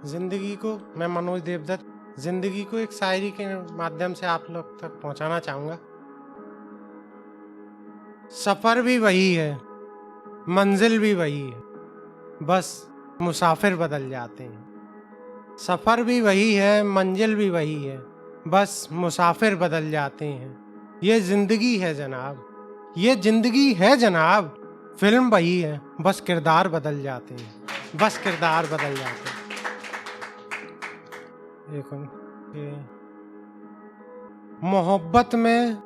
जिंदगी को मैं मनोज देवदत्त जिंदगी को एक शायरी के माध्यम से आप लोग तक पहुंचाना चाहूंगा। सफर भी वही है, मंजिल भी वही है, बस मुसाफिर बदल जाते हैं। सफर भी वही है, मंजिल भी वही है, बस मुसाफिर बदल जाते हैं। ये जिंदगी है जनाब, ये जिंदगी है जनाब, फिल्म वही है, बस किरदार बदल जाते हैं, बस किरदार बदल जाते हैं। देखो ये मोहब्बत में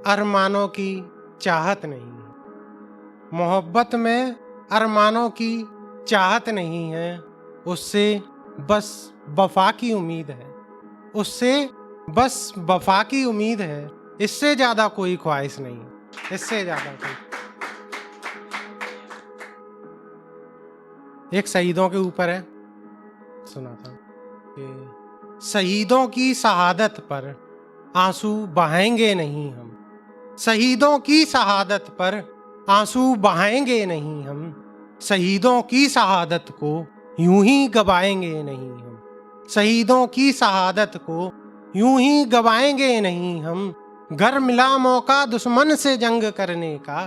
अरमानों की चाहत नहीं है, मोहब्बत में अरमानों की चाहत नहीं है, उससे बस वफा की उम्मीद है, उससे बस वफा की उम्मीद है, इससे ज्यादा कोई ख्वाहिश नहीं, इससे ज्यादा कोई। एक शहीदों के ऊपर है, सुना था कि शहीदों की शहादत पर आंसू बहाएंगे नहीं हम, शहीदों की शहादत पर आंसू बहाएंगे नहीं हम, शहीदों की शहादत को यूं ही गवाएंगे नहीं हम, शहीदों की शहादत को यूं ही गवाएंगे नहीं हम। घर मिला मौका दुश्मन से जंग करने का,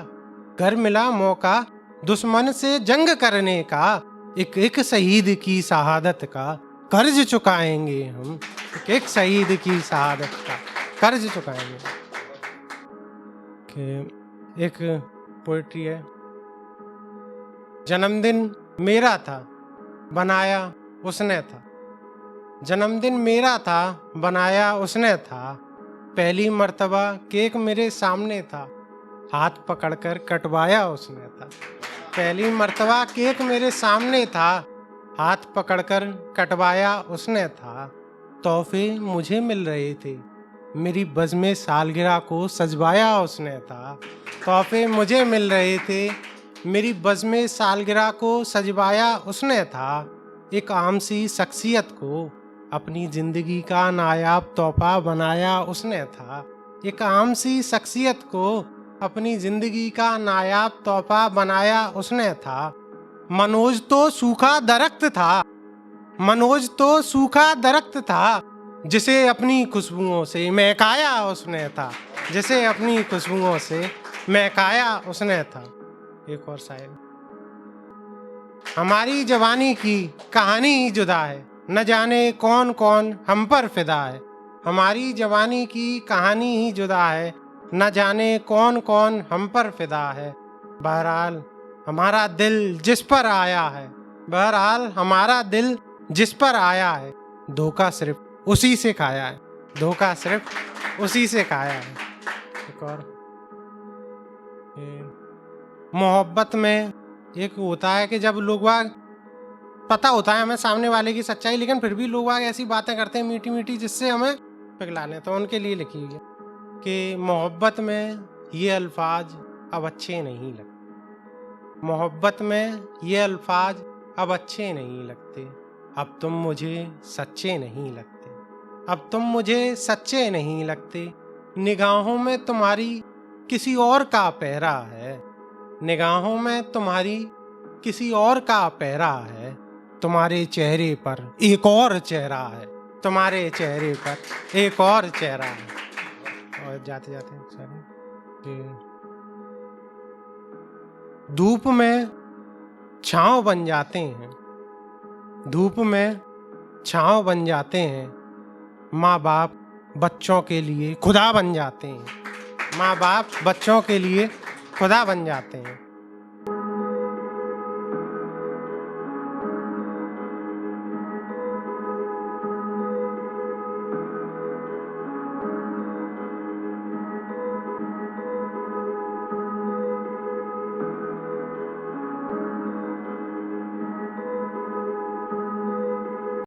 घर मिला मौका दुश्मन से जंग करने का, एक एक शहीद की शहादत का कर्ज चुकाएंगे हम, एक एक शहीद की शहादत का कर्ज चुकाएंगे। कि एक पोएट्री है, जन्मदिन मेरा था बनाया उसने था, जन्मदिन मेरा था बनाया उसने था, पहली मर्तबा केक मेरे सामने था, हाथ पकड़कर कटवाया उसने था, पहली मर्तबा केक मेरे सामने था, हाथ पकड़कर कटवाया उसने था। तोहफे मुझे मिल रहे थे, मेरी बज़्म सालगिरह को सजवाया उसने था, तोहफे मुझे मिल रहे थे, मेरी बज़्म सालगिरह को सजवाया उसने था। एक आम सी शख्सियत को अपनी ज़िंदगी का नायाब तोहफा बनाया उसने था, एक आम सी शख्सियत को अपनी ज़िंदगी का नायाब तोहफा बनाया उसने था। मनोज तो सूखा दरख्त था, मनोज तो सूखा दरख्त था, जिसे अपनी खुशबुओं से महकाया उसने था, जिसे अपनी खुशबुओं से महकाया उसने था। एक और शायरी, हमारी जवानी की कहानी ही जुदा है, न जाने कौन कौन हम पर फिदा है, हमारी जवानी की कहानी ही जुदा है, न जाने कौन कौन हम पर फिदा है। बहरहाल हमारा दिल जिस पर आया है, बहरहाल हमारा दिल जिस पर आया है, धोखा सिर्फ उसी से खाया है, धोखा सिर्फ उसी से खाया है। एक और मोहब्बत में एक होता है कि जब लोग पता होता है हमें सामने वाले की सच्चाई, लेकिन फिर भी लोग ऐसी बातें करते हैं मीठी मीठी जिससे हमें पिघला लें, तो उनके लिए लिखी है कि मोहब्बत में ये अल्फाज अब अच्छे नहीं लगते, मोहब्बत में ये अल्फाज अब अच्छे नहीं लगते, अब तुम मुझे सच्चे नहीं लगते, अब तुम मुझे सच्चे नहीं लगते, निगाहों में तुम्हारी किसी और का पहरा है, निगाहों में तुम्हारी किसी और का पहरा है, तुम्हारे चेहरे पर एक और चेहरा है, तुम्हारे चेहरे पर एक और चेहरा है। और जाते जाते धूप में छांव बन जाते हैं, धूप में छांव बन जाते हैं, माँ बाप बच्चों के लिए खुदा बन जाते हैं, माँ बाप बच्चों के लिए खुदा बन जाते हैं।